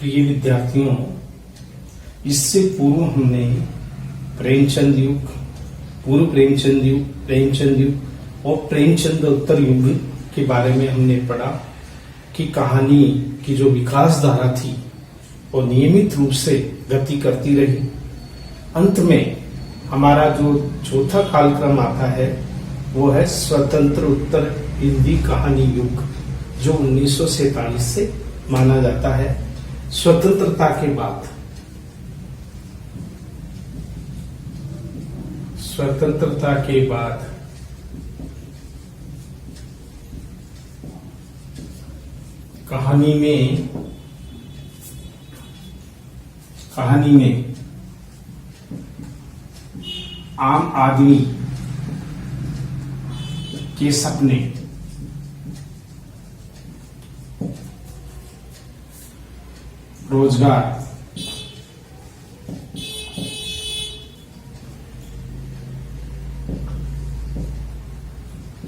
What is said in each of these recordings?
प्रिय विद्यार्थियों, इससे पूर्व हमने प्रेमचंद युग, पूर्व प्रेमचंद युग, प्रेमचंद युग और प्रेमचंद उत्तर युग के बारे में हमने पढ़ा कि कहानी की जो विकास धारा थी वो नियमित रूप से गति करती रही। अंत में हमारा जो चौथा कालक्रम आता है वो है स्वतंत्र उत्तर हिंदी कहानी युग, जो 1947 से माना जाता है। स्वतंत्रता के बाद कहानी में आम आदमी के सपने, रोजगार,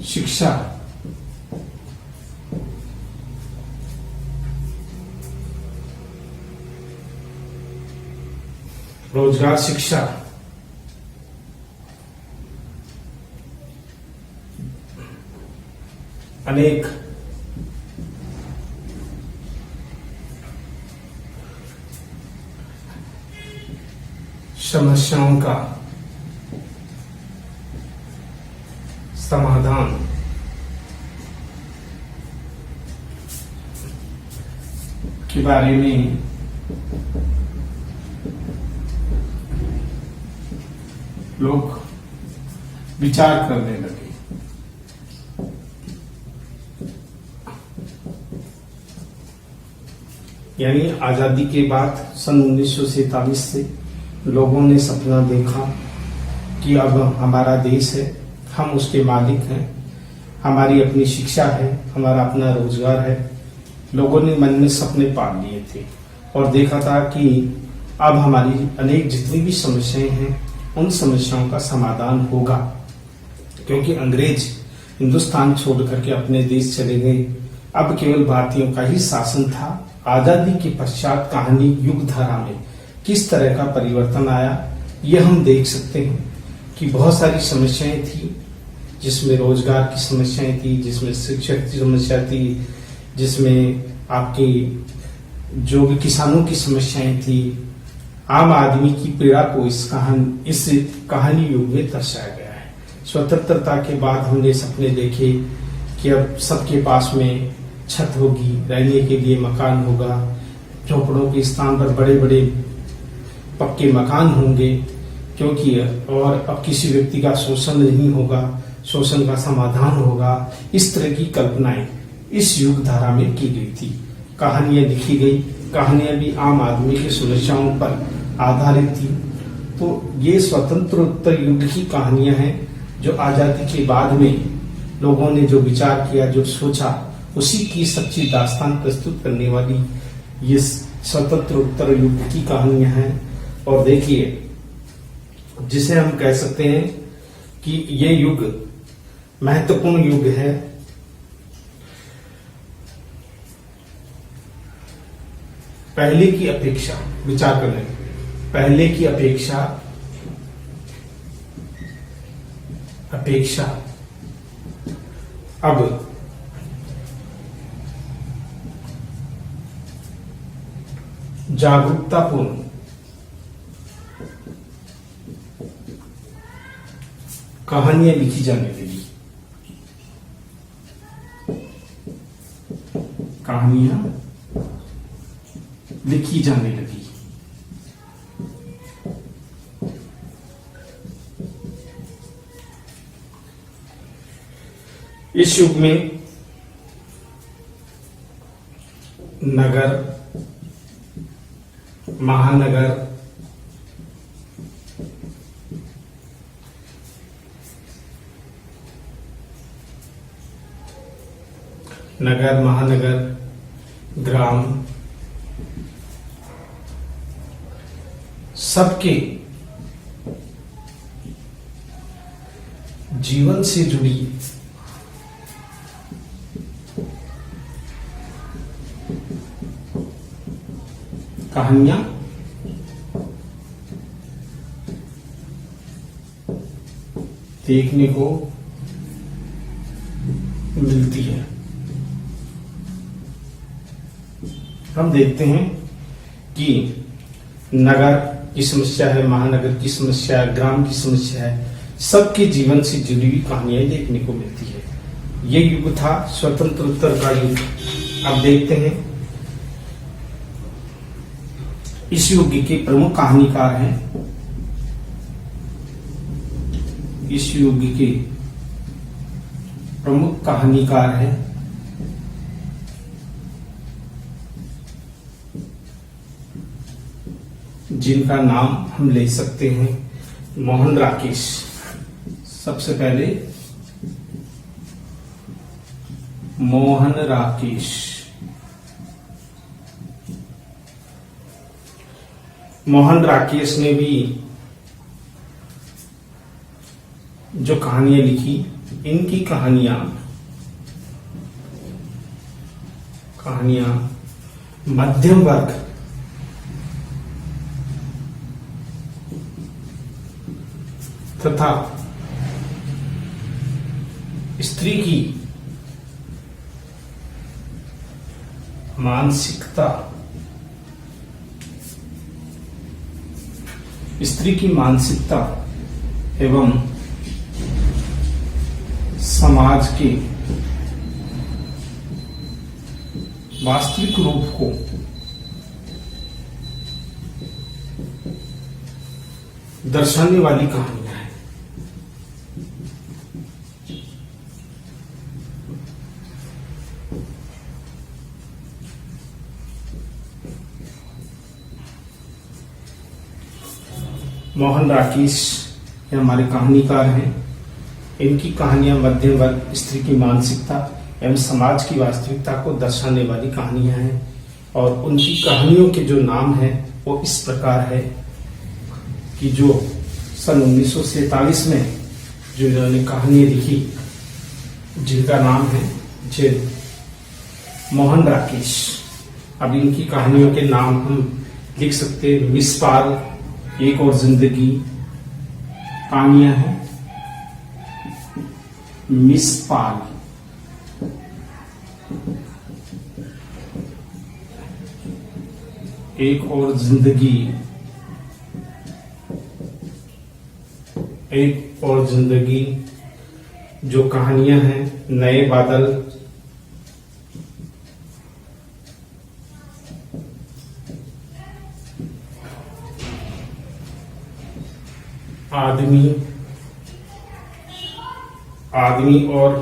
शिक्षा, शिक्षा, अनेक समस्याओं का समाधान के बारे में लोग विचार करने लगे। यानी आजादी के बाद सन 1947 से लोगों ने सपना देखा कि अब हमारा देश है, हम उसके मालिक हैं, हमारी अपनी शिक्षा है, हमारा अपना रोजगार है। लोगों ने मन में सपने पाल लिए थे और देखा था कि अब हमारी अनेक जितनी भी समस्याएं हैं उन समस्याओं का समाधान होगा, क्योंकि अंग्रेज हिंदुस्तान छोड़ करके अपने देश चले गए। अब केवल भारतीयों का ही शासन था। आजादी के पश्चात कहानी युग धारा में किस तरह का परिवर्तन आया ये हम देख सकते हैं कि बहुत सारी समस्याएं थी, जिसमें रोजगार की समस्याएं थी, जिसमें शिक्षा की समस्या थी, जिसमें आपकी जो भी किसानों की समस्याएं थी। आम आदमी की पीड़ा को इस कहानी युग में दर्शाया गया है। स्वतंत्रता के बाद हमने सपने देखे कि अब सबके पास में छत होगी, रहने के लिए मकान होगा, झोपड़ों के स्थान पर बड़े बड़े पक्के मकान होंगे, क्योंकि और अब किसी व्यक्ति का शोषण नहीं होगा, शोषण का समाधान होगा। इस तरह की कल्पनाएं इस युग धारा में की गई थी। कहानियां लिखी गई, कहानियां भी आम आदमी की समस्याओं पर आधारित थी। तो ये स्वतंत्र उत्तर युग की कहानियां हैं जो आजादी के बाद में लोगों ने जो विचार किया, जो सोचा, उसी की सच्ची दास्तान प्रस्तुत करने वाली ये स्वतंत्र उत्तर युग की कहानियां हैं। और देखिए, जिसे हम कह सकते हैं कि ये युग महत्वपूर्ण युग है। पहले की अपेक्षा विचार करने, पहले की अपेक्षा अब जागरूकतापूर्ण कहानियां लिखी जाने लगी। कहानियां लिखी जाने लगी। इस युग में नगर, महानगर, नगर, महानगर, ग्राम, सबके जीवन से जुड़ी कहानियां देखने को मिलती है। हम देखते हैं कि नगर की समस्या है, महानगर की समस्या है, ग्राम की समस्या है, सबके जीवन से जुड़ी हुई कहानियां देखने को मिलती है। ये युग था स्वतंत्रोत्तर का युग। अब देखते हैं इस युग के प्रमुख कहानीकार हैं। इस युग के प्रमुख कहानीकार हैं जिनका नाम हम ले सकते हैं मोहन राकेश। सबसे पहले मोहन राकेश। मोहन राकेश ने भी जो कहानियां लिखी, इनकी कहानियां मध्यम वर्ग तथा स्त्री की मानसिकता एवं समाज के वास्तविक रूप को दर्शाने वाली कहानियां हैं। मोहन राकेश ये हमारे कहानीकार हैं। इनकी कहानियां मध्यम वर्ग, स्त्री की मानसिकता एवं समाज की वास्तविकता को दर्शाने वाली कहानियां हैं। और उनकी कहानियों के जो नाम हैं वो इस प्रकार है कि जो सन 1947 में जो इन्होंने कहानियां लिखी, जिनका नाम है मोहन राकेश। अब इनकी कहानियों के नाम हम लिख सकते हैं। मिस पाल, एक और जिंदगी, कहानियां हैं मिस पाल, एक और जिंदगी, एक और जिंदगी। जो कहानियां हैं नए बादल, आदमी और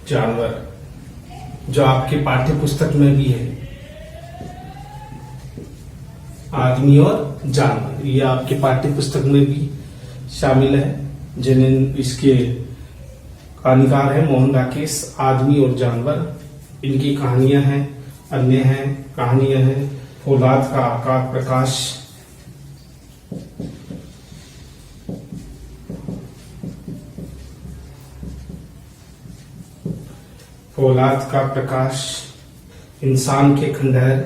जानवर, जो आपके पाठ्य पुस्तक में भी है। आदमी और जानवर ये आपके पाठ्य पुस्तक में भी शामिल है। जिन्हें इसके कहानीकार है मोहन राकेश। आदमी और जानवर इनकी कहानियां हैं। अन्य हैं कहानियां हैं फौलाद का आकाश प्रकाश, फौलाद का प्रकाश, इंसान के खंडहर,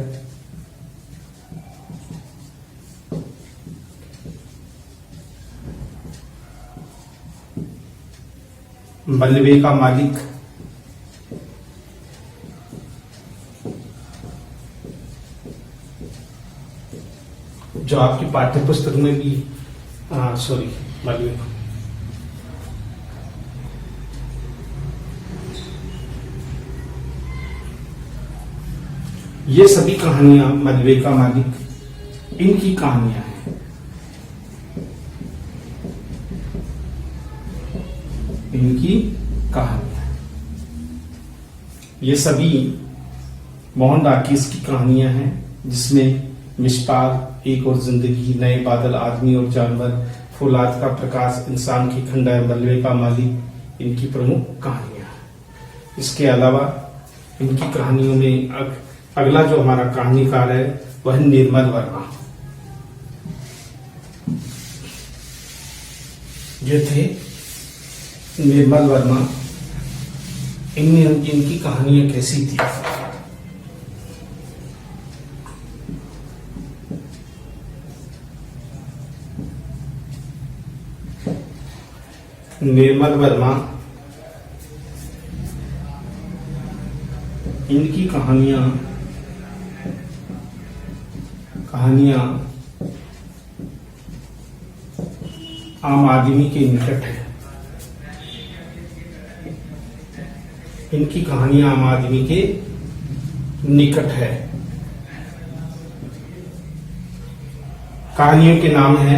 मलबे का मालिक, जो आपकी पाठ्य पुस्तक में भी मलबे का, ये सभी कहानियां मलबे का मालिक, इनकी कहानियां हैं। इनकी कहानियां ये सभी मोहन राकेश की कहानियां हैं, जिसमें मिसपाल, एक और जिंदगी, नए बादल, आदमी और जानवर, फौलाद का प्रकाश, इंसान की खंडहर, मलबे का मालिक इनकी प्रमुख कहानियां हैं। इसके अलावा इनकी कहानियों में अगला जो हमारा कहानीकार है वह निर्मल वर्मा। ये थे निर्मल वर्मा। इनकी कहानियां कैसी थी? निर्मल वर्मा, इनकी कहानियां आम आदमी के निकट है। इनकी कहानियां आम आदमी के निकट है। कहानियों के नाम है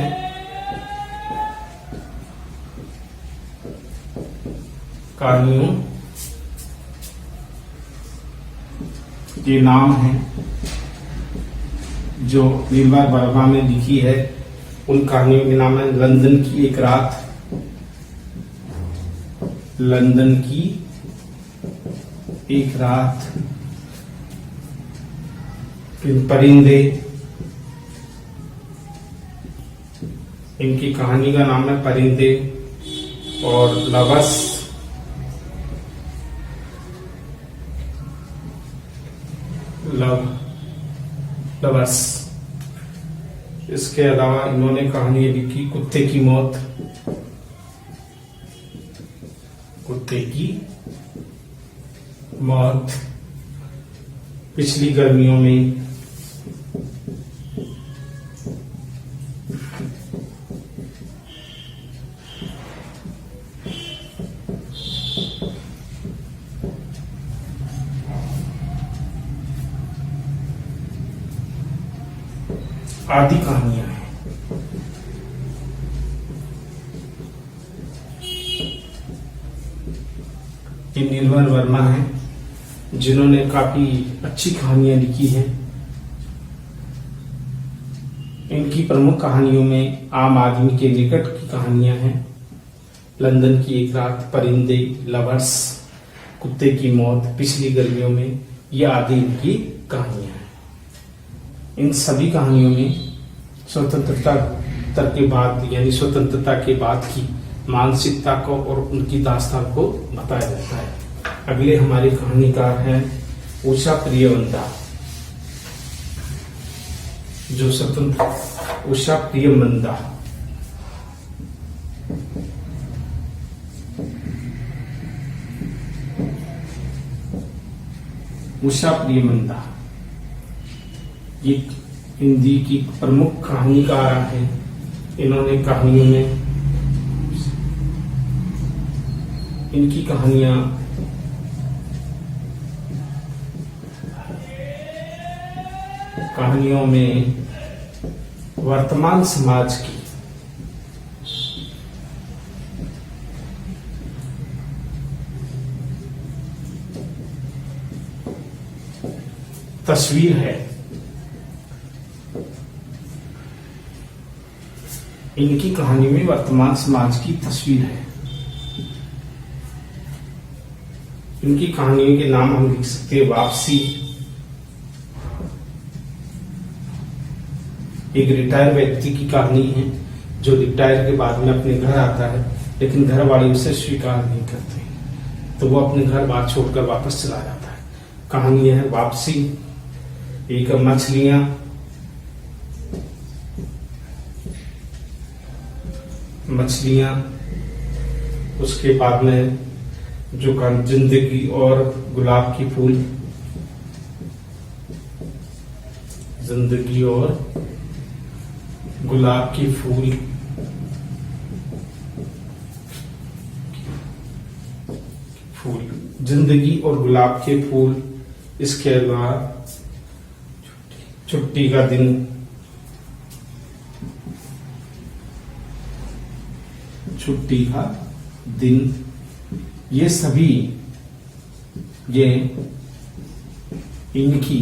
कहानियों के नाम हैं जो निर्मल वर्मा ने लिखी है। उन कहानियों के नाम है लंदन की एक रात, लंदन की एक रात, फिर परिंदे, इनकी कहानी का नाम है परिंदे, और लवस, लवस। इसके अलावा इन्होंने कहानी लिखी कुत्ते की मौत, कुत्ते की मौत, पिछली गर्मियों में, आदि कहानियां हैं। ये निर्मल वर्मा हैं जिन्होंने काफी अच्छी कहानियां लिखी हैं। इनकी प्रमुख कहानियों में आम आदमी के निकट की कहानियां हैं। लंदन की एक रात, परिंदे, लवर्स, कुत्ते की मौत, पिछली गर्मियों में, ये आदि इनकी कहानियां हैं। इन सभी कहानियों में स्वतंत्रता के बाद यानी स्वतंत्रता के बाद की मानसिकता को और उनकी दास्तान को बताया जाता है। अगले हमारे कहानीकार हैं उषा प्रियमंदा, जो स्वतंत्र उषा प्रियमंदा। उषा प्रियमंदा ये हिंदी की प्रमुख कहानीकार हैं। इन्होंने कहानियों में इनकी कहानियों में वर्तमान समाज की तस्वीर है। इनकी कहानी में वर्तमान समाज की तस्वीर है। इनकी कहानियों के नाम हम लिख सकते हैं वापसी, एक रिटायर व्यक्ति की कहानी है जो रिटायर के बाद में अपने घर आता है, लेकिन घर वाले उसे स्वीकार नहीं करते, तो वो अपने घर बार छोड़कर वापस चला जाता है। कहानी है वापसी। एक मछलियां, उसके बाद में जो जिंदगी और गुलाब की फूल, जिंदगी और गुलाब की फूल, जिंदगी और गुलाब के फूल। इसके अलावा छुट्टी का दिन, छुट्टी का दिन, ये सभी ये इनकी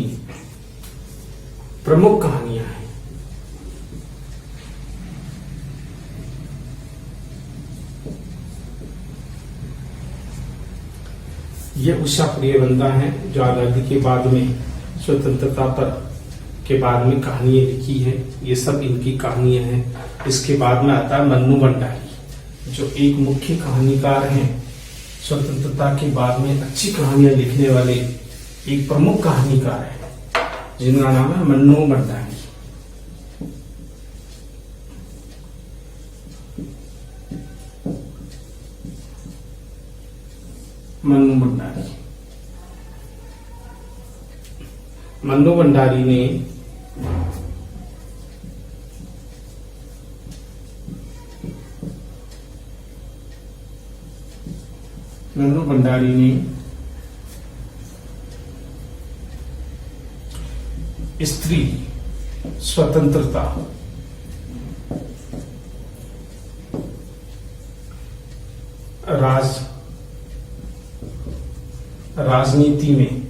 प्रमुख कहानियां हैं। ये उषा प्रियमंदा हैं जो आजादी के बाद में स्वतंत्रता पर के बाद में कहानियां लिखी है। ये सब इनकी कहानियां हैं। इसके बाद में आता है मन्नू भंडारी, जो एक मुख्य कहानीकार हैं। स्वतंत्रता के बाद में अच्छी कहानियां लिखने वाले एक प्रमुख कहानीकार हैं, जिनका नाम है मन्नू भंडारी। मन्नू भंडारी। मन्नू भंडारी ने स्त्री स्वतंत्रता, राजनीति में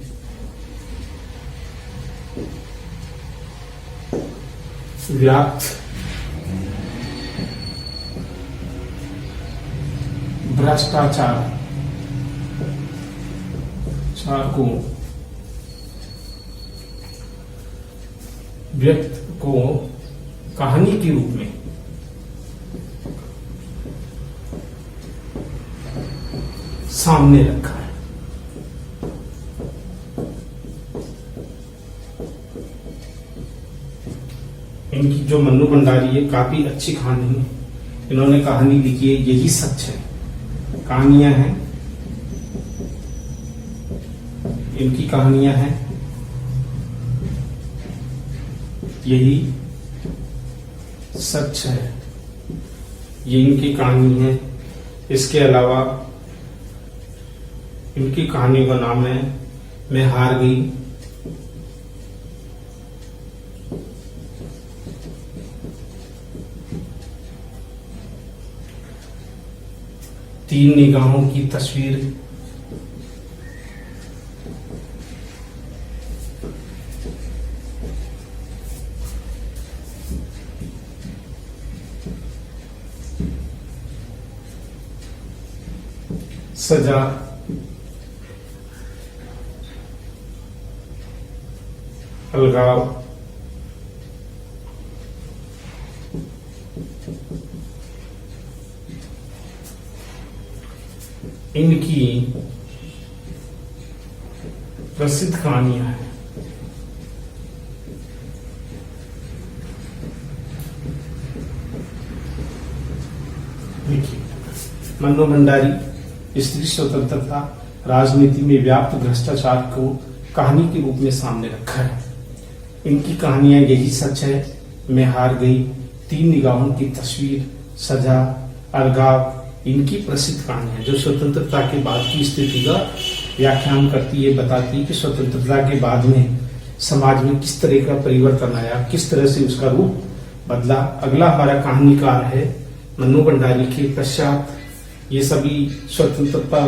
व्याप्त भ्रष्टाचार को कहानी के रूप में सामने रखा है। इनकी जो मन्नू भंडारी है, काफी अच्छी कहानी है। इन्होंने कहानी लिखी है, यही सच है। कहानियां हैं, इनकी कहानियां हैं, यही सच है। ये इनकी कहानी है। इसके अलावा इनकी कहानी का नाम है मैं हार गई। तीन निगाहों की तस्वीर, सजा, अलगाव, इनकी प्रसिद्ध कहानियां हैं। देखिए, मन्नू भंडारी स्त्री स्वतंत्रता, राजनीति में व्याप्त भ्रष्टाचार को कहानी के रूप में सामने रखा है। इनकी कहानियां यही सच है, मैं हार गई, तीन निगाहों की तस्वीर, सजा, अलगाव इनकी प्रसिद्ध कहानियां जो स्वतंत्रता के बाद की स्थिति का व्याख्यान करती है, बताती है कि स्वतंत्रता के बाद में समाज में किस तरह का परिवर्तन आया, किस तरह से उसका रूप बदला। अगला हमारा कहानीकार है मन्नू भंडारी के पश्चात ये सभी स्वतंत्रता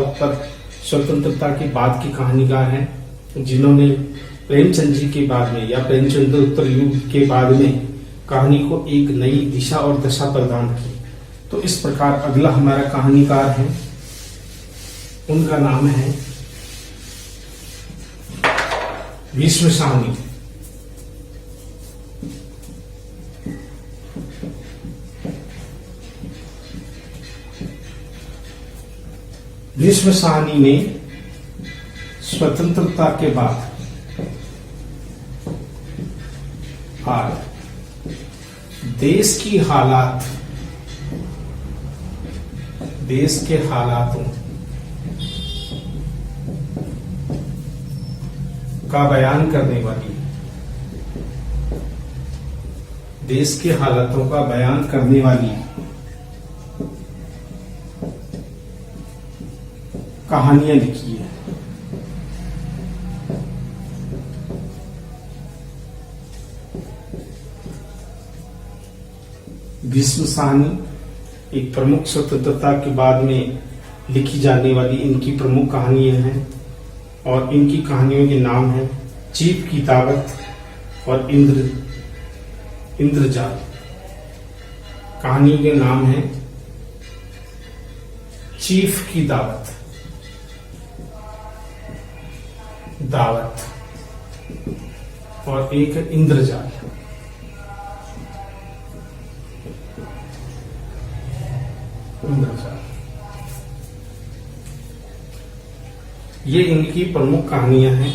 के बाद के कहानीकार हैं, जिन्होंने प्रेमचंद जी के बाद में या प्रेमचंद्रोत्तर युग के बाद में कहानी को एक नई दिशा और दशा प्रदान की। तो इस प्रकार अगला हमारा कहानीकार है, उनका नाम है भीष्म साहनी। भीष्म साहनी ने स्वतंत्रता के बाद देश के हालातों का बयान करने वाली, देश के हालातों का बयान करने वाली कहानियां लिखी है। भीष्म साहनी एक प्रमुख स्वतंत्रता के बाद में लिखी जाने वाली इनकी प्रमुख कहानियां हैं और इनकी कहानियों के नाम है चीफ की दावत और इंद्रजाल। कहानियों के नाम है चीफ की दावत और एक इंद्रजाल। ये इनकी प्रमुख कहानियां हैं।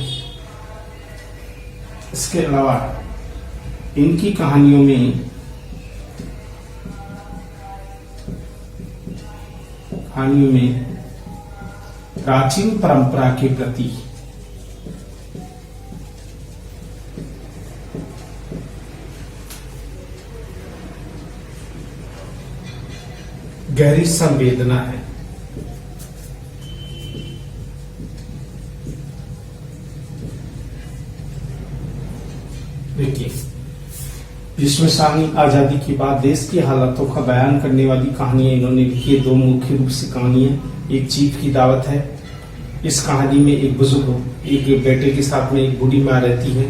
इसके अलावा इनकी कहानियों में प्राचीन परंपरा के प्रति गहरी संवेदना है। देखिए, जिसमें शाही आजादी के बाद देश की हालातों का बयान करने वाली कहानियां इन्होंने लिखी है। दो मुख्य रूप से कहानियां, एक चीफ की दावत है। इस कहानी में एक बुजुर्ग एक बेटे के साथ में एक बूढ़ी माँ रहती है,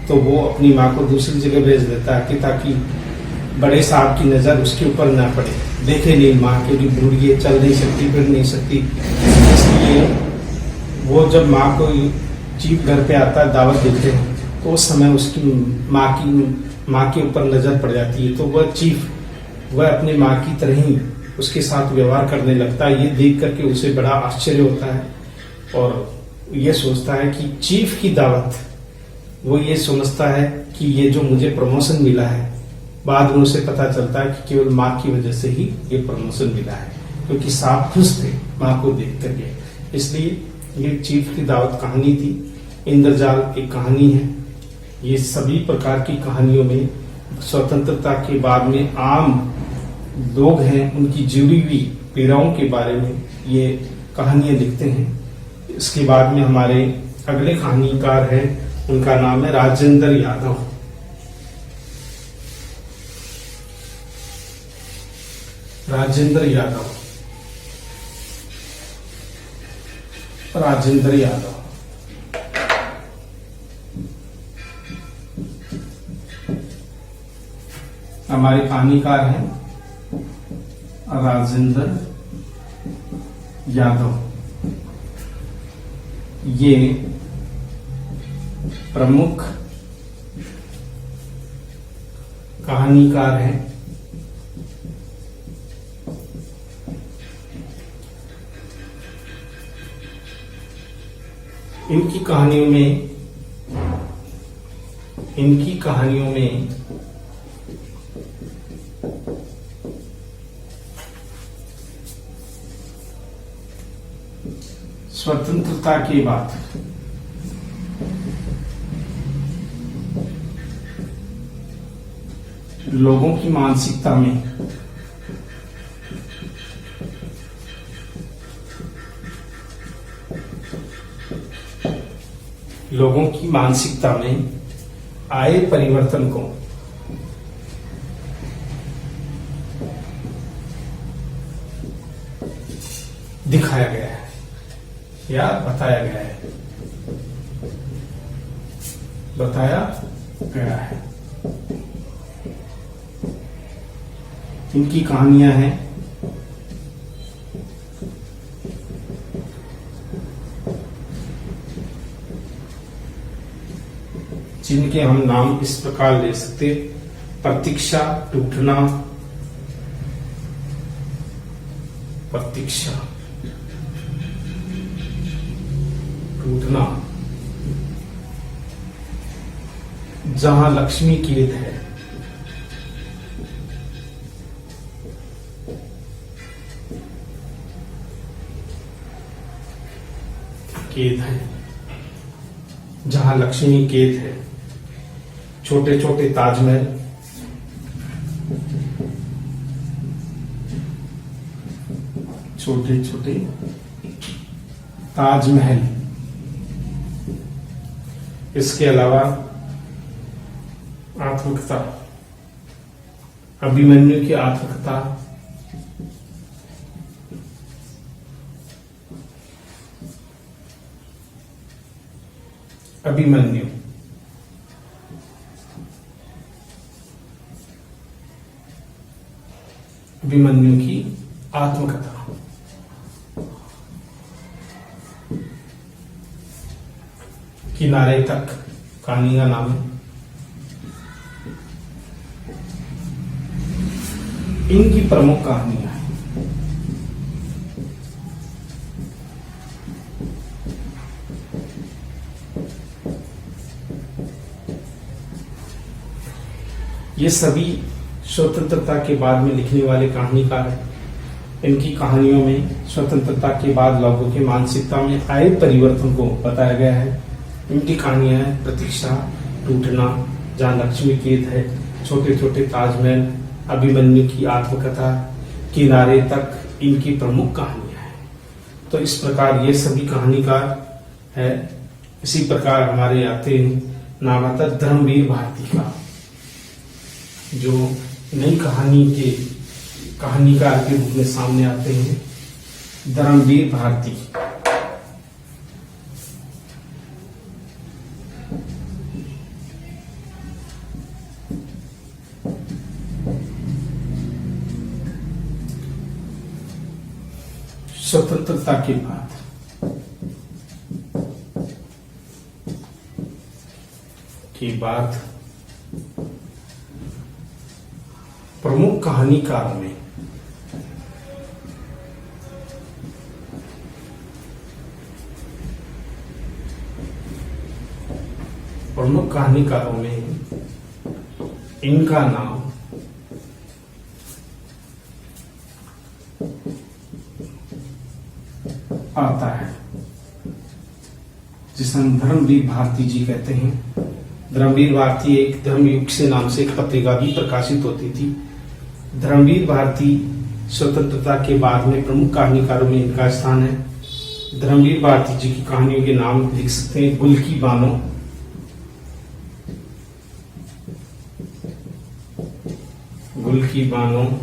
तो वो अपनी माँ को दूसरी जगह भेज देता है कि ताकि बड़े साहब की नजर उसके ऊपर ना पड़े, देखे नहीं माँ क्योंकि बूढ़ी है, चल नहीं सकती, फिर नहीं सकती। इसलिए वो जब माँ को चीफ घर पे आता है दावत देते हैं, तो उस समय उसकी माँ के ऊपर नजर पड़ जाती है। तो वह चीफ वह अपनी माँ की तरह ही उसके साथ व्यवहार करने लगता है। ये देख करके उसे बड़ा आश्चर्य होता है और ये सोचता है कि चीफ की दावत, वो ये समझता है कि ये जो मुझे प्रमोशन मिला है, बाद में उसे पता चलता है कि केवल माँ की वजह से ही ये प्रमोशन मिला है, क्योंकि साहब खुश थे माँ को देख करके। इसलिए ये चीफ की दावत कहानी थी। इंद्रजाल एक कहानी है। ये सभी प्रकार की कहानियों में स्वतंत्रता के बाद में आम लोग हैं, उनकी जुड़ी हुई पीड़ाओं के बारे में ये कहानियां लिखते हैं। इसके बाद में हमारे अगले कहानीकार हैं, उनका नाम है राजेंद्र यादव। राजेंद्र यादव, राजेंद्र यादव हमारे कहानीकार हैं राजेंद्र यादव। ये प्रमुख कहानीकार हैं। इनकी कहानियों में स्वतंत्रता के बाद लोगों की मानसिकता में आए परिवर्तन को दिखाया गया है या बताया गया है। इनकी कहानियां हैं जिनके हम नाम इस प्रकार ले सकते: प्रतीक्षा टूटना, प्रतीक्षा टूटना, जहां लक्ष्मी कैद है, जहां लक्ष्मी कैद है। छोटे छोटे ताजमहल, छोटे छोटे ताजमहल, इसके अलावा आत्मकथा, अभिमन्यु की आत्मकथा, अभिमन्यु, अभिमन्यु की आत्मकथा, किनारे तक कहानी का नाम है। इनकी प्रमुख कहानियां हैं। ये सभी स्वतंत्रता के बाद में लिखने वाले कहानीकार हैं। इनकी कहानियों में स्वतंत्रता के बाद लोगों की मानसिकता में आए परिवर्तन को बताया गया है। इनकी कहानियां हैं प्रतीक्षा, टूटना, जहाँ लक्ष्मी कैद है, छोटे छोटे ताजमहल, अभिमन्यु की आत्मकथा, किनारे तक इनकी प्रमुख कहानियां हैं। तो इस प्रकार ये सभी कहानीकार है। इसी प्रकार हमारे आते हैं नाम आता धर्मवीर भारती का, जो नई कहानी के कहानीकार के रूप में सामने आते हैं। धर्मवीर भारती स्वतंत्रता के बाद प्रमुख कहानीकारों में इनका नाम आता है, जिसे हम धर्मवीर भारती जी कहते हैं। धर्मवीर भारती एक धर्मयुग से नाम से एक पत्रिका भी प्रकाशित होती थी। धर्मवीर भारती स्वतंत्रता के बाद में प्रमुख कहानीकारों में इनका स्थान है। धर्मवीर भारती जी की कहानियों के नाम लिख सकते हैं गुल की बानो, गुल की बानो,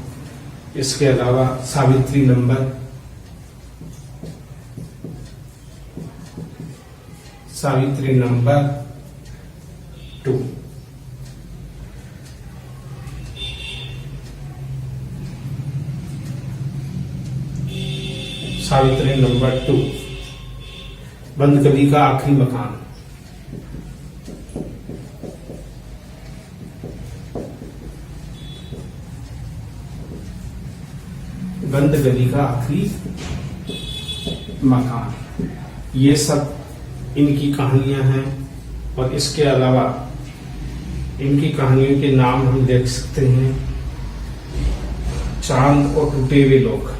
इसके अलावा Savitri number, Savitri number 2, Savitri number 2, बंद गली का आखिरी मकान, बंद गली का आखिरी मकान, ये सब इनकी कहानियां हैं। और इसके अलावा इनकी कहानियों के नाम हम देख सकते हैं चांद और टूटे हुए लोग,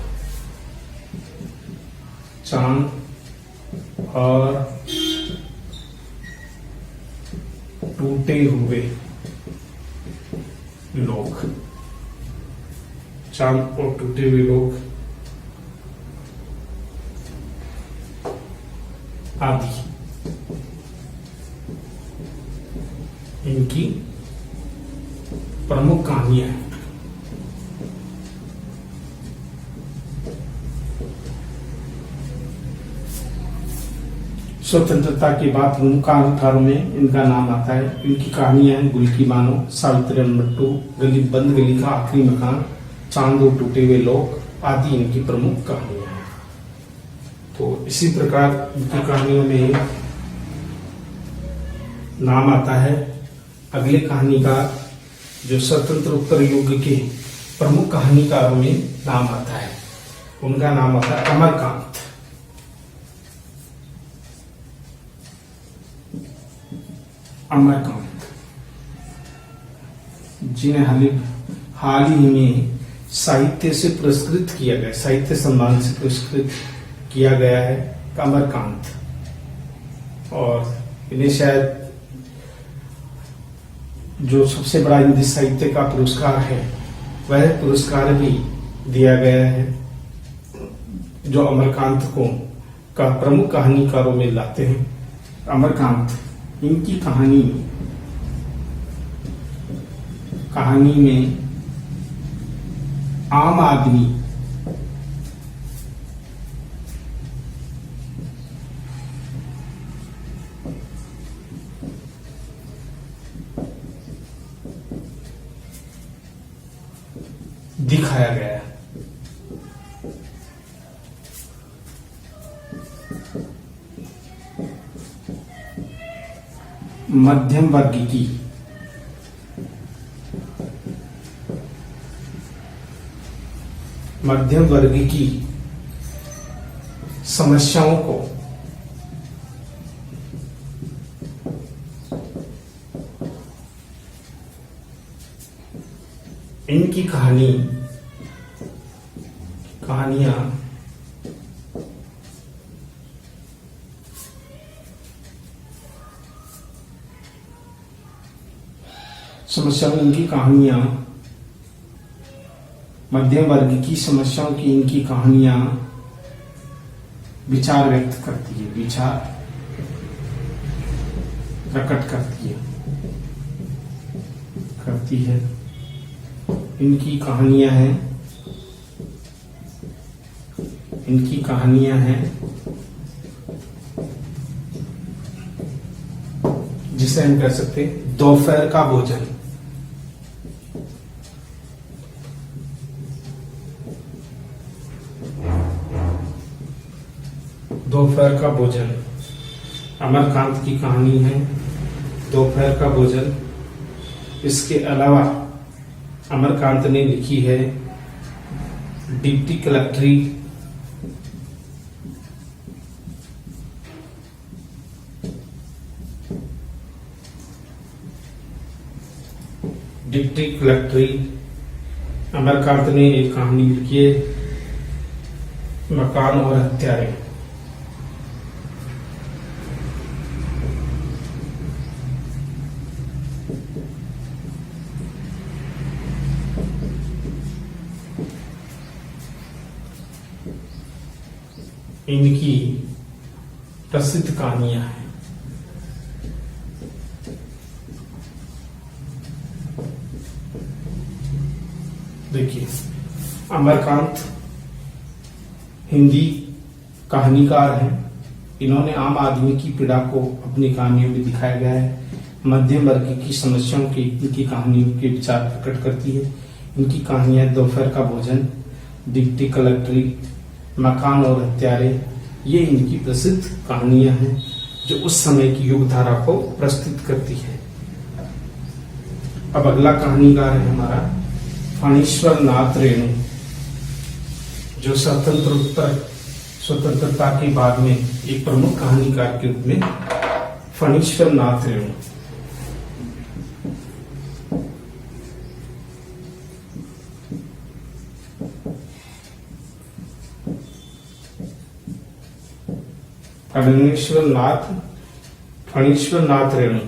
चांद और टूटे हुए लोग, चांद और टूटे हुए लोग आदि इनकी प्रमुख कहानियां हैं। स्वतंत्रता के बाद प्रमुख कहानीकारों में इनका नाम आता है। इनकी कहानियां हैं गुल की बानो, सावित्री नंबर 2, गली बंद गली का आखिरी मकान, चांद और टूटे हुए लोग आदि इनकी प्रमुख कहानियां हैं। तो इसी प्रकार इनकी कहानियों में नाम आता है अगले कहानीकार, जो स्वतंत्र उत्तर युग के प्रमुख कहानीकारों में नाम आता है। उनका नाम आता है अमरकांत। अमरकांत, जिन्हें हाल ही में साहित्य से पुरस्कृत किया गया, साहित्य सम्मान से पुरस्कृत किया गया है अमरकांत। और इन्हें शायद जो सबसे बड़ा हिंदी साहित्य का पुरस्कार है वह पुरस्कार भी दिया गया है, जो अमरकांत को का प्रमुख कहानीकारों में लाते हैं। अमरकांत, इनकी कहानी में आम आदमी दिखाया गया है। मध्यम वर्ग की समस्याओं को इनकी कहानी कहानियां समस्याओं इनकी कहानियां मध्यम वर्ग की समस्याओं की इनकी कहानियां विचार व्यक्त करती है, विचार प्रकट करती है। इनकी कहानियां हैं जिसे हम कह सकते हैं दोपहर का भोजन। दोपहर का भोजन अमरकांत की कहानी है, दोपहर का भोजन। इसके अलावा अमरकांत ने लिखी है डिप्टी कलेक्टरी, अमरकांत ने एक कहानी लिखी है मकान और हत्यारे। इनकी प्रसिद्ध कहानियां हैं। देखिए, अमरकांत हिंदी कहानीकार हैं। इन्होंने आम आदमी की पीड़ा को अपनी कहानियों में दिखाया गया है। मध्यम वर्ग की समस्याओं की इनकी कहानियों के विचार प्रकट करती है। इनकी कहानियां दोपहर का भोजन, डिप्टी कलेक्टरी, मकान और हत्यारे, ये इनकी प्रसिद्ध कहानियां हैं जो उस समय की युग धारा को प्रस्तुत करती है। अब अगला कहानीकार है हमारा फणीश्वर नाथ रेणु, जो स्वतंत्रता के बाद में एक प्रमुख कहानीकार के रूप में फणीश्वर नाथ रेणु। फणीश्वर नाथ रेणु,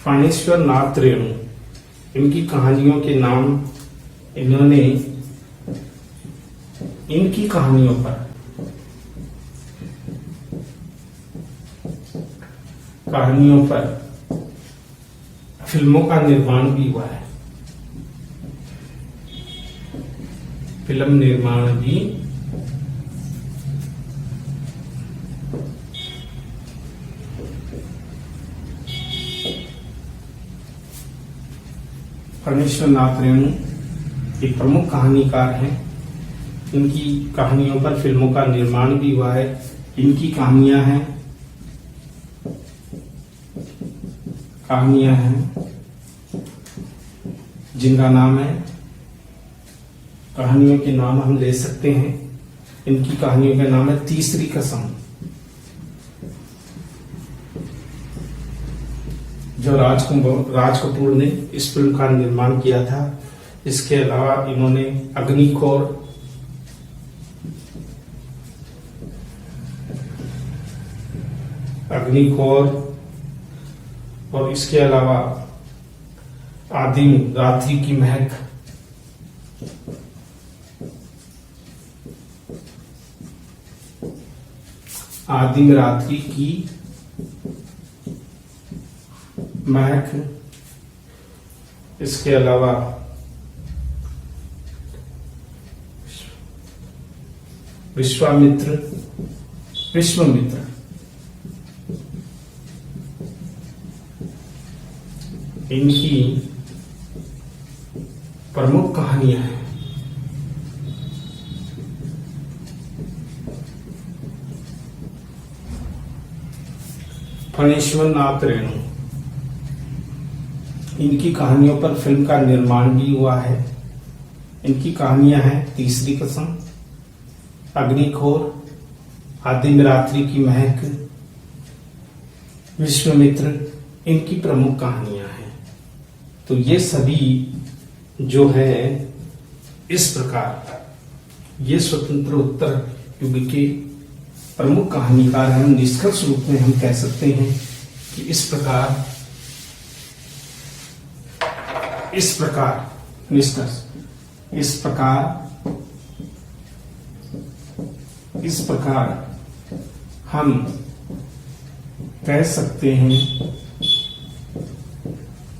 फणीश्वर नाथ रेणु। इनकी कहानियों के नाम इन्होंने इनकी कहानियों पर फिल्मों का निर्माण भी हुआ है। फिल्म निर्माण भी फणीश्वर नाथ रेणु एक प्रमुख कहानीकार हैं। इनकी कहानियों पर फिल्मों का निर्माण भी हुआ है। इनकी कहानियां हैं जिनका नाम है, कहानियों के नाम हम ले सकते हैं। इनकी कहानियों का नाम है तीसरी कसम, जो राज कपूर ने इस फिल्म का निर्माण किया था। इसके अलावा इन्होंने अग्निखोर और इसके अलावा आदिम रात्रि की महक, आदिम रात्रि की महक, इसके अलावा विश्वामित्र, इनकी प्रमुख कहानियां हैं। फणीश्वर नाथ रेणु, इनकी कहानियों पर फिल्म का निर्माण भी हुआ है। इनकी कहानियां हैं तीसरी कसम, अग्निखोर, आदिम रात्रि की महक, विश्वामित्र, इनकी प्रमुख कहानियां हैं। तो ये सभी जो है इस प्रकार ये स्वतंत्र उत्तर युग के प्रमुख कहानीकार हैं। निष्कर्ष रूप में हम कह सकते हैं कि इस प्रकार हम कह सकते हैं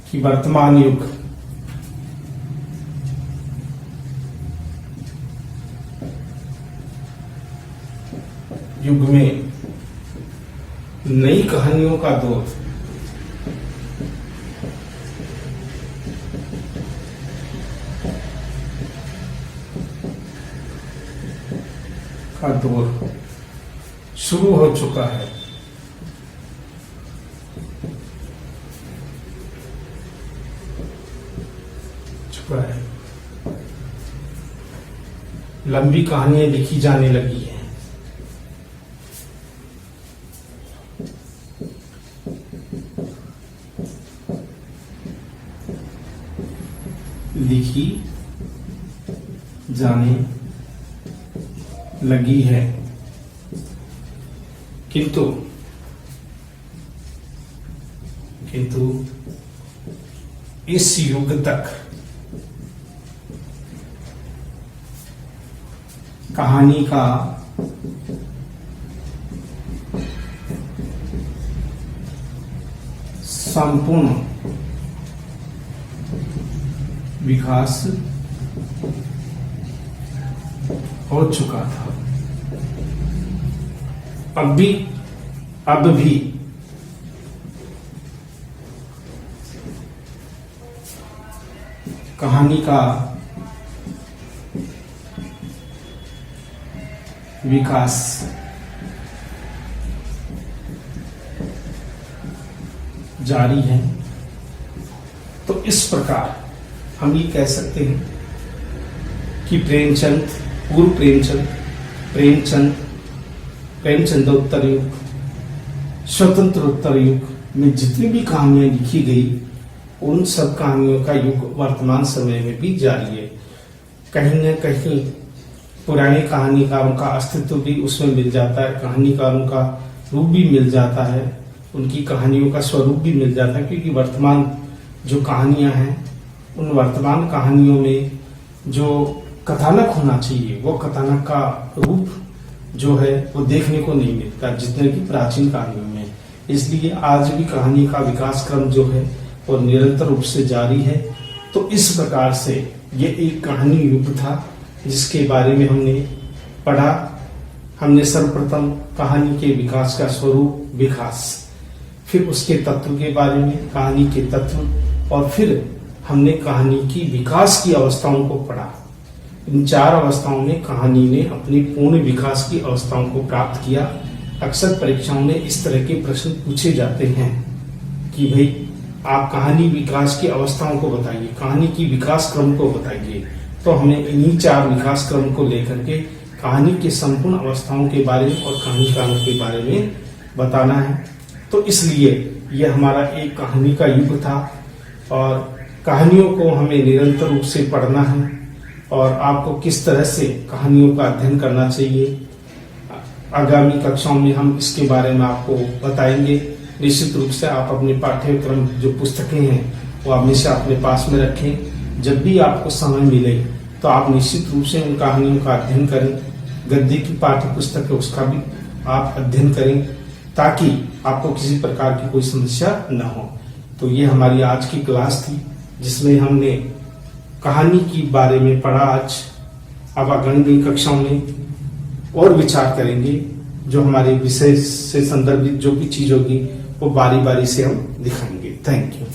कि वर्तमान युग में नई कहानियों का दौर शुरू हो चुका है। लंबी कहानियां लिखी जाने लगी हैं। लिखी जाने लगी है, किंतु इस युग तक कहानी का संपूर्ण विकास हो चुका था। अब भी कहानी का विकास जारी है। तो इस प्रकार हम ये कह सकते हैं कि प्रेमचंद उत्तर युग, स्वतंत्र उत्तर युग में जितनी भी कहानियां लिखी गई, उन सब कहानियों का युग वर्तमान समय में भी जारी है। कहीं न कहीं पुराने कहानीकारों का अस्तित्व भी उसमें मिल जाता है, कहानीकारों का रूप भी मिल जाता है, उनकी कहानियों का स्वरूप भी मिल जाता है, क्योंकि वर्तमान जो कहानियां हैं उन वर्तमान कहानियों में जो कथानक होना चाहिए वो कथानक का रूप जो है वो देखने को नहीं मिलता जितने की प्राचीन कहानियों में। इसलिए आज भी कहानी का विकास क्रम जो है वो निरंतर रूप से जारी है। तो इस प्रकार से ये एक कहानी युग था जिसके बारे में हमने पढ़ा। हमने सर्वप्रथम कहानी के विकास का स्वरूप, विकास, फिर उसके तत्व के बारे में, कहानी के तत्व, और फिर हमने कहानी की विकास की अवस्थाओं को पढ़ा। इन 4 अवस्थाओं में कहानी ने अपनी पूर्ण विकास की अवस्थाओं को प्राप्त किया। अक्सर परीक्षाओं में इस तरह के प्रश्न पूछे जाते हैं कि भाई आप कहानी विकास की अवस्थाओं को बताइए, कहानी की विकास क्रम को बताइए। तो हमें इन्हीं 4 विकास क्रम को लेकर के कहानी के संपूर्ण अवस्थाओं के बारे में और कहानीकारों के बारे में बताना है। तो इसलिए यह हमारा एक कहानी का युग था और कहानियों को हमें निरंतर रूप से पढ़ना है और आपको किस तरह से कहानियों का अध्ययन करना चाहिए आगामी कक्षाओं में हम इसके बारे में आपको बताएंगे। निश्चित रूप से आप अपने पाठ्यक्रम जो पुस्तकें हैं वो हमेशा अपने पास में रखें। जब भी आपको समय मिले तो आप निश्चित रूप से उन कहानियों का अध्ययन करें। गद्य की पाठ्य पुस्तक है उसका भी आप अध्ययन करें ताकि आपको किसी प्रकार की कोई समस्या न हो। तो ये हमारी आज की क्लास थी जिसमें हमने कहानी के बारे में पढ़ा। आज अब आगामी कक्षाओं में और विचार करेंगे, जो हमारे विषय से संदर्भित जो भी चीज होगी वो बारी बारी से हम दिखाएंगे। Thank you.